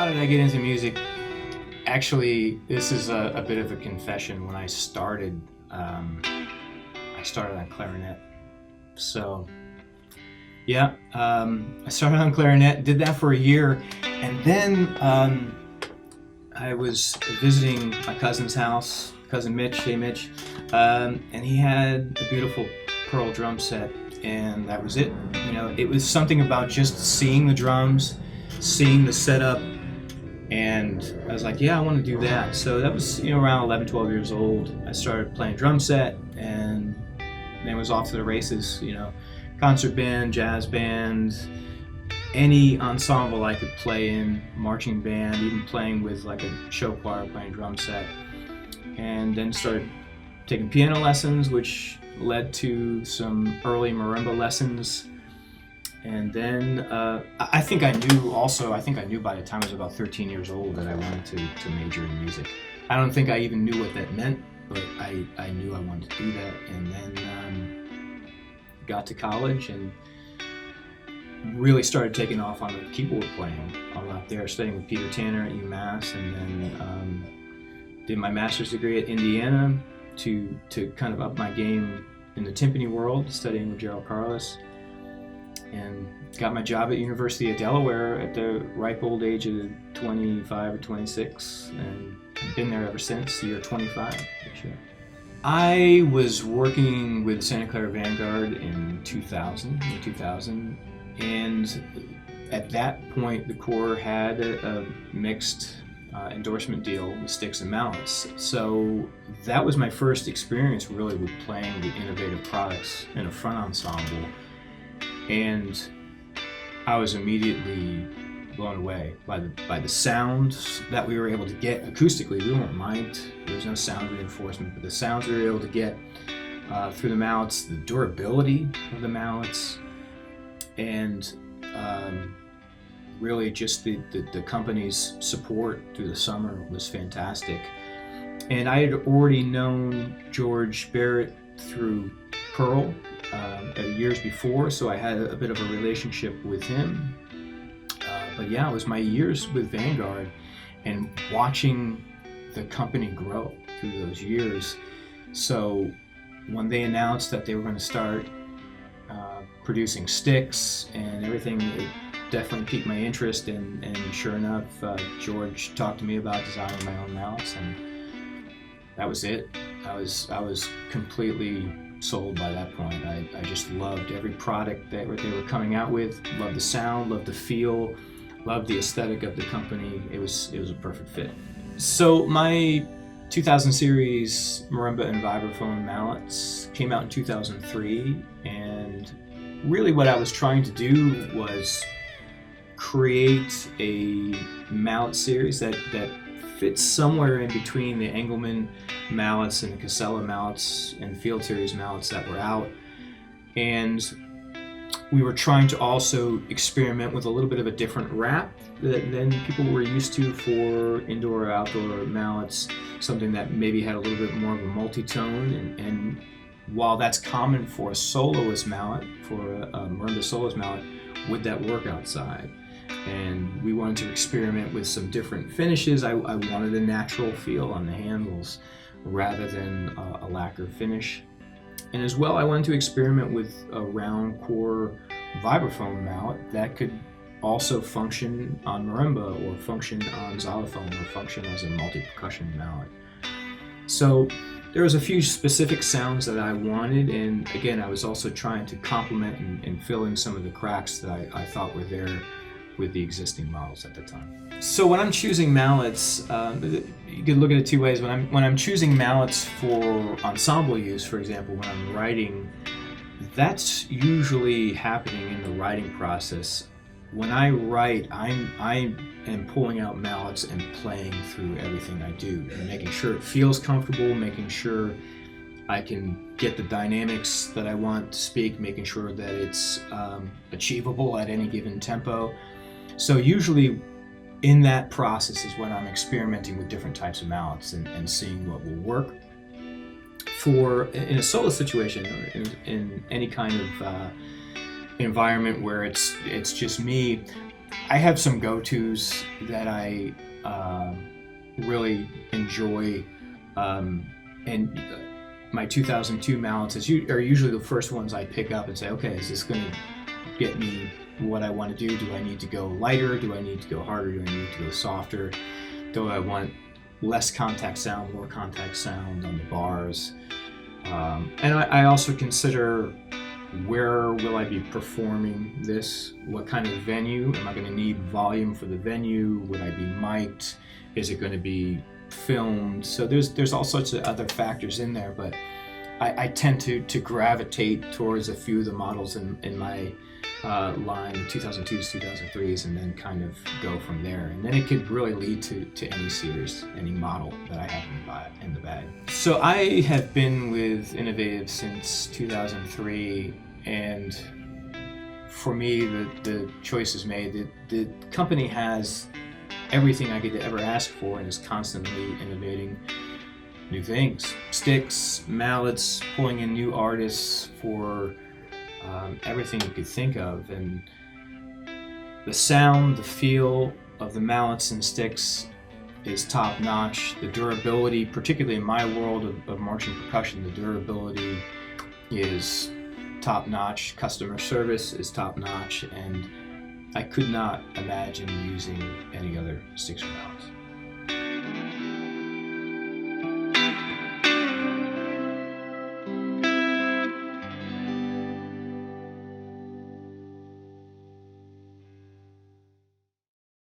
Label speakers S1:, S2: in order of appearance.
S1: how did I get into music? Actually, this is a bit of a confession. When I started on clarinet. So, yeah, I started on clarinet, did that for a year, and then I was visiting my cousin's house, cousin Mitch, hey Mitch, and he had a beautiful pearl drum set, and that was it. You know, it was something about just seeing the drums, seeing the setup, and I was like, yeah, I want to do that. So that was, around 11, 12 years old. I started playing drum set, and then was off to the races, concert band, jazz band, any ensemble I could play in, marching band, even playing with like a show choir, playing drum set. And then started taking piano lessons, which led to some early marimba lessons. And then I think I knew by the time I was about 13 years old that I wanted to major in music. I don't think I even knew what that meant, but I knew I wanted to do that. And then got to college and really started taking off on the keyboard playing a lot there, studying with Peter Tanner at UMass, and then did my master's degree at Indiana to kind of up my game in the timpani world, studying with Gerald Carlos. And got my job at University of Delaware at the ripe old age of 25 or 26, and I've been there ever since, year 25 this year. I was working with Santa Clara Vanguard in 2000, and at that point the Corps had a mixed endorsement deal with sticks and mallets. So that was my first experience really with playing the innovative products in a front ensemble. And I was immediately blown away by the sounds that we were able to get acoustically. We weren't mic'd, there was no sound reinforcement, but the sounds we were able to get through the mallets, the durability of the mallets, and really just the company's support through the summer was fantastic. And I had already known George Barrett through Pearl years before, so I had a bit of a relationship with him. But yeah, it was my years with Vanguard and watching the company grow through those years. So when they announced that they were going to start producing sticks and everything, it definitely piqued my interest, and sure enough, George talked to me about designing my own mallets, and that was it. I was completely sold by that point. I just loved every product that they were coming out with, loved the sound, loved the feel, loved the aesthetic of the company. It was a perfect fit. So my 2000 series marimba and vibraphone mallets came out in 2003, and really what I was trying to do was create a mallet series that fits somewhere in between the Engelmann mallets and the Casella mallets and Field Series mallets that were out. And we were trying to also experiment with a little bit of a different wrap than people were used to for indoor or outdoor mallets, something that maybe had a little bit more of a multi-tone. And while that's common for a soloist mallet, for a marimba soloist mallet, would that work outside? And we wanted to experiment with some different finishes. I wanted a natural feel on the handles rather than a lacquer finish. And as well, I wanted to experiment with a round core vibraphone mallet that could also function on marimba, or function on xylophone, or function as a multi-percussion mallet. So there was a few specific sounds that I wanted, and again, I was also trying to complement and fill in some of the cracks that I thought were there with the existing models at the time. So when I'm choosing mallets, you could look at it two ways. When I'm choosing mallets for ensemble use, for example, when I'm writing, that's usually happening in the writing process. When I write, I am pulling out mallets and playing through everything I do, and making sure it feels comfortable, making sure I can get the dynamics that I want to speak, making sure that it's achievable at any given tempo. So usually in that process is when I'm experimenting with different types of mallets and seeing what will work. In a solo situation, or in any kind of environment where it's just me, I have some go-tos that I really enjoy, and my 2002 mallets are usually the first ones I pick up and say, okay, is this going to get me what I want to do? Do I need to go lighter? Do I need to go harder? Do I need to go softer? Do I want less contact sound, more contact sound on the bars? And I also consider, where will I be performing this? What kind of venue? Am I going to need volume for the venue? Would I be mic'd? Is it going to be filmed? So there's all sorts of other factors in there, but I tend to gravitate towards a few of the models in my line, 2002s, 2003s, and then kind of go from there. And then it could really lead to any series, any model that I have in the bag. So I have been with Innovative since 2003, and for me, the choice is made. The company has everything I could ever ask for and is constantly innovating new things. Sticks, mallets, pulling in new artists for everything you could think of, and the sound, the feel of the mallets and sticks is top notch. The durability, particularly in my world of marching percussion, the durability is top notch. Customer service is top notch, and I could not imagine using any other sticks or mallets.